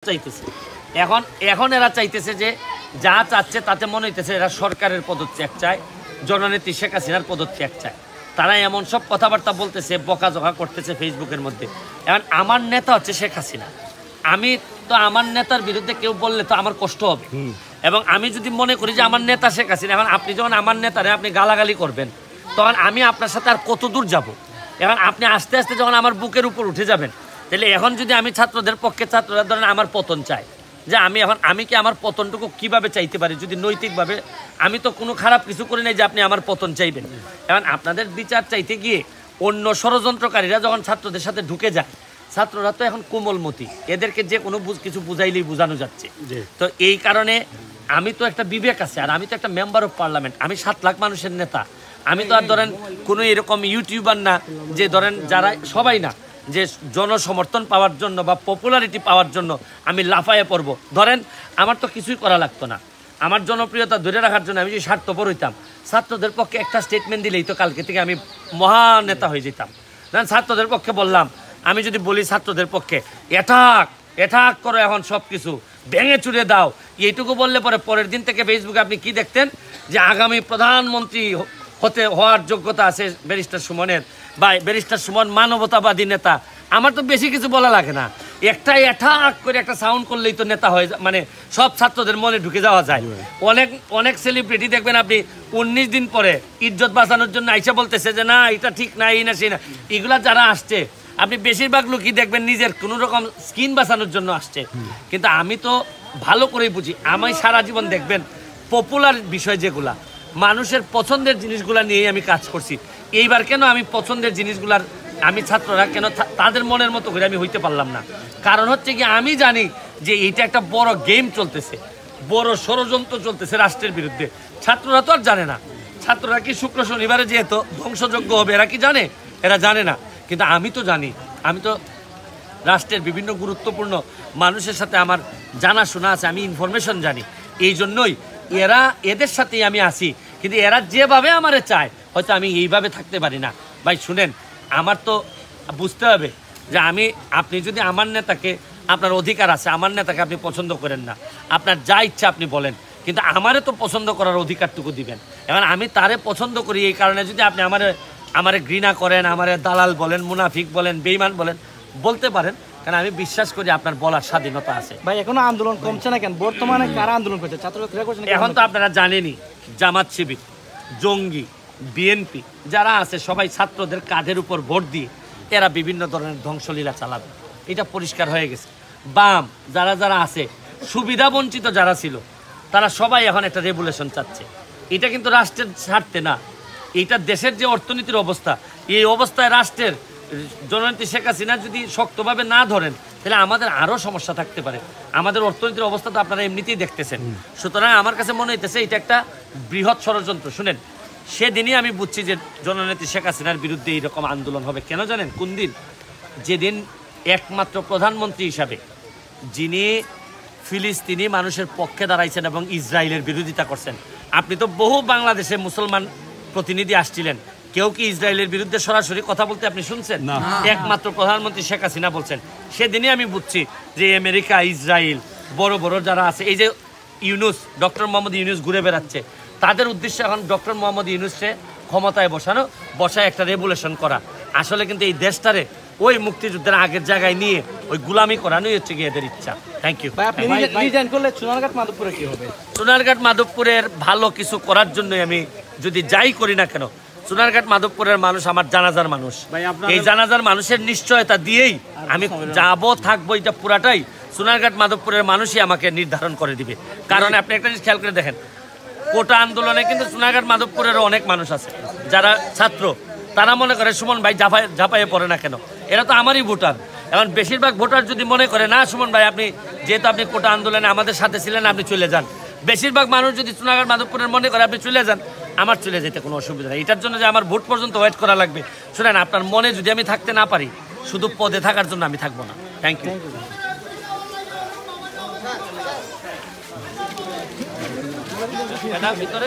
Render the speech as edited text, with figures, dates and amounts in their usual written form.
চাইতেছে এখন এখন এরা চাইতেছে যে যা চাচ্ছে তাতে মনে হইতেছে এরা সরকারের পদত্যাগ চায়, জননেত্রী শেখ হাসিনার পদত্যাগ চায়। তারা এমন সব কথাবার্তা বলতেছে, বকাঝকা করতেছে ফেসবুকের মধ্যে। এখন আমার নেতা হচ্ছে শেখ হাসিনা, আমি তো আমার নেতার বিরুদ্ধে কেউ বললে তো আমার কষ্ট হবে। এবং আমি যদি মনে করি যে আমার নেতা শেখ হাসিনা, এখন আপনি যখন আমার নেতারে আপনি গালাগালি করবেন, তখন আমি আপনার সাথে আর কত দূর যাব? এখন আপনি আস্তে আস্তে যখন আমার বুকের উপর উঠে যাবেন, তাহলে এখন যদি আমি ছাত্রদের পক্ষে, ছাত্ররা ধরেন আমার পতন চায়, যে আমি কি আমার পতনটুকু কিভাবে চাইতে পারি? যদি নৈতিকভাবে আমি তো কোনো খারাপ কিছু করি নাই যে আপনি আমার পতন চাইবেন। এখন আপনাদের বিচার চাইতে গিয়ে অন্য ষড়যন্ত্রকারীরা যখন ছাত্রদের সাথে ঢুকে যায়, ছাত্ররা তো এখন কোমলমতি, এদেরকে যে কোনো কিছু বুঝাইলেই বোঝানো যাচ্ছে। তো এই কারণে আমি তো একটা বিবেক আছে, আর আমি তো একটা মেম্বার অফ পার্লামেন্ট, আমি 7 লাখ মানুষের নেতা। আমি তো আর ধরেন কোনো এরকম ইউটিউবার না যে ধরেন যারা সবাই না, যে জনসমর্থন পাওয়ার জন্য বা পপুলারিটি পাওয়ার জন্য আমি লাফায়ে পড়ব। ধরেন আমার তো কিছুই করা লাগতো না, আমার জনপ্রিয়তা ধরে রাখার জন্য আমি যদি স্বার্থপর হইতাম, ছাত্রদের পক্ষে একটা স্টেটমেন্ট দিলেই তো কালকে থেকে আমি মহানেতা হয়ে যেতাম। ধরেন ছাত্রদের পক্ষে বললাম, আমি যদি বলি ছাত্রদের পক্ষে এটাক করো, এখন সব কিছু ভেঙে চুরে দাও, এইটুকু বললে পরে পরের দিন থেকে ফেসবুকে আপনি কি দেখতেন যে আগামী প্রধানমন্ত্রী হওয়ার যোগ্যতা আছে ব্যারিস্টার সুমনের, বা ব্যারিস্টার সুমন মানবতাবাদী নেতা। আমার তো বেশি কিছু বলা লাগে না, একটা এঠাক করে একটা সাউন্ড করলেই তো নেতা হয়ে যায়, মানে সব ছাত্রদের মনে ঢুকে যাওয়া যায়। অনেক সেলিব্রিটি দেখবেন আপনি 19 দিন পরে ইজ্জত বাঁচানোর জন্য আইসা বলতেছে যে না এটা ঠিক না, এই না সেই না। এগুলা যারা আসছে আপনি বেশিরভাগ লোকই দেখবেন নিজের কোনো রকম স্কিন বাঁচানোর জন্য আসছে। কিন্তু আমি তো ভালো করেই বুঝি, আমি সারা জীবন দেখবেন পপুলার বিষয় যেগুলা মানুষের পছন্দের জিনিসগুলা নিয়েই আমি কাজ করছি। এইবার কেন আমি পছন্দের জিনিসগুলার, আমি ছাত্ররা কেন তাদের মনের মতো করে আমি হইতে পারলাম না? কারণ হচ্ছে কি, আমি জানি যে এইটা একটা বড় গেম চলতেছে, বড় ষড়যন্ত্র চলতেছে রাষ্ট্রের বিরুদ্ধে। ছাত্ররা তো আর জানে না, ছাত্ররা কি শুক্র শনিবারে যেহেতু ধ্বংসযজ্ঞ হবে এরা কি জানে? এরা জানে না। কিন্তু আমি তো জানি, আমি তো রাষ্ট্রের বিভিন্ন গুরুত্বপূর্ণ মানুষের সাথে আমার জানাশোনা আছে, আমি ইনফরমেশন জানি। এই জন্যই এদের সাথেই আমি আসি। কিন্তু এরা যেভাবে আমারে চায় হয়তো আমি এইভাবে থাকতে পারি না। ভাই শুনেন, আমার তো বুঝতে হবে যে আপনি যদি আমার নেতাকে, আপনার অধিকার আছে, আমার নেতাকে আপনি পছন্দ করেন না, আপনার যা ইচ্ছা আপনি বলেন, কিন্তু আমারে তো পছন্দ করার অধিকারটুকু দিবেন। এখন আমি তারে পছন্দ করি, এই কারণে যদি আপনি আমারে ঘৃণা করেন, আমারে দালাল বলেন, মুনাফিক বলেন, বেঈমান বলেন, বলতে পারেন, কারণ আমি বিশ্বাস করি আপনার বলার স্বাধীনতা আছে। ভাই এখনো আন্দোলন কমছে না কেন? বর্তমানে কারা আন্দোলন করছে? ছাত্ররা করছে? এখন তো আপনারা জানেনই, জামাত শিবির, জঙ্গি, বিএনপি যারা আছে সবাই ছাত্রদের কাঁধের উপর ভোট দিয়ে এরা বিভিন্ন ধরনের ধ্বংসলীলা চালাবে, এটা পরিষ্কার হয়ে গেছে। বাম যারা আছে, সুবিধা বঞ্চিত যারা ছিল, তারা সবাই এখন একটা রেগুলেশন চাচ্ছে। এটা কিন্তু রাষ্ট্রের স্বার্থে না, এটা দেশের যে অর্থনীতির অবস্থা, এই অবস্থায় রাষ্ট্রের জননেত্রী শেখ হাসিনা যদি শক্তভাবে না ধরেন, তাহলে আমাদের আরও সমস্যা থাকতে পারে। আমাদের অর্থনীতির অবস্থা তো আপনারা এমনিতেই দেখতেছেন। সুতরাং আমার কাছে মনে হইতেছে এটা একটা বৃহৎ ষড়যন্ত্র। শুনেন, সেদিনই আমি বুঝছি যে জননেত্রী শেখ হাসিনার বিরুদ্ধে এইরকম আন্দোলন হবে। কেন জানেন? কোন দিন? যেদিন একমাত্র প্রধানমন্ত্রী হিসাবে যিনি ফিলিস্তিনি মানুষের পক্ষে দাঁড়াইছেন এবং ইসরায়েলের বিরোধিতা করছেন। আপনি তো বহু বাংলাদেশে মুসলমান প্রতিনিধি আসছিলেন, কেউ কি ইসরায়েলের বিরুদ্ধে সরাসরি কথা বলতে আপনি শুনছেন? একমাত্র প্রধানমন্ত্রী শেখ হাসিনা বলছেন। সেদিনই আমি বুঝছি যে আমেরিকা, ইসরায়েল, বড় বড় যারা আছে, এই যে ইউনুস, ডক্টর মোহাম্মদ ইউনুস ঘুরে বেড়াচ্ছে, তাদের উদ্দেশ্যে এখন ডক্টর মোহাম্মদ ইউনুসকে ক্ষমতায় বসায় একটা রেগুলেশন করা। আসলে কিন্তু এই দেশটারে ওই মুক্তিযুদ্ধের আগের জায়গায় নিয়ে ওই গুলামি করানোই হচ্ছে গিয়ে এদের ইচ্ছা। Thank you. সোনারঘাট মাধবপুরে কি হবে? সোনারঘাট মাধবপুরের ভালো কিছু করার জন্যই আমি যদি যাই করি না কেন, সোনারঘাট মাধবপুরের মানুষ আমার জানাজার মানুষ। এই জানাজার মানুষের নিশ্চয়তা দিয়েই আমি যাবো, থাকবো, এটা পুরাটাই সোনারঘাট মাধবপুরের মানুষই আমাকে নির্ধারণ করে দিবে। কারণ আপনি একটা জিনিস খেয়াল করে দেখেন, কোটা আন্দোলনে কিন্তু সোনারঘাট মাধবপুরেরও অনেক মানুষ আছে যারা ছাত্র, তারা মনে করে সুমন ভাই ঝাঁপাইয়ে পড়ে না কেন, এরা তো আমারই ভোটার। এখন বেশিরভাগ ভোটার যদি মনে করে না সুমন ভাই আপনি যেহেতু আপনি কোটা আন্দোলনে আমাদের সাথে ছিলেন, আপনি চলে যান, বেশিরভাগ মানুষ যদি সোনারঘাট মাধবপুরের মনে করে আপনি চলে যান, আমার চলে যেতে কোনো অসুবিধা নেই। এটার জন্য যে আমার ভোট পর্যন্ত ওয়েট করা লাগবে, শুনেন, আপনার মনে যদি আমি থাকতে না পারি, শুধু পদে থাকার জন্য আমি থাকবো না। Thank you. ভিতরে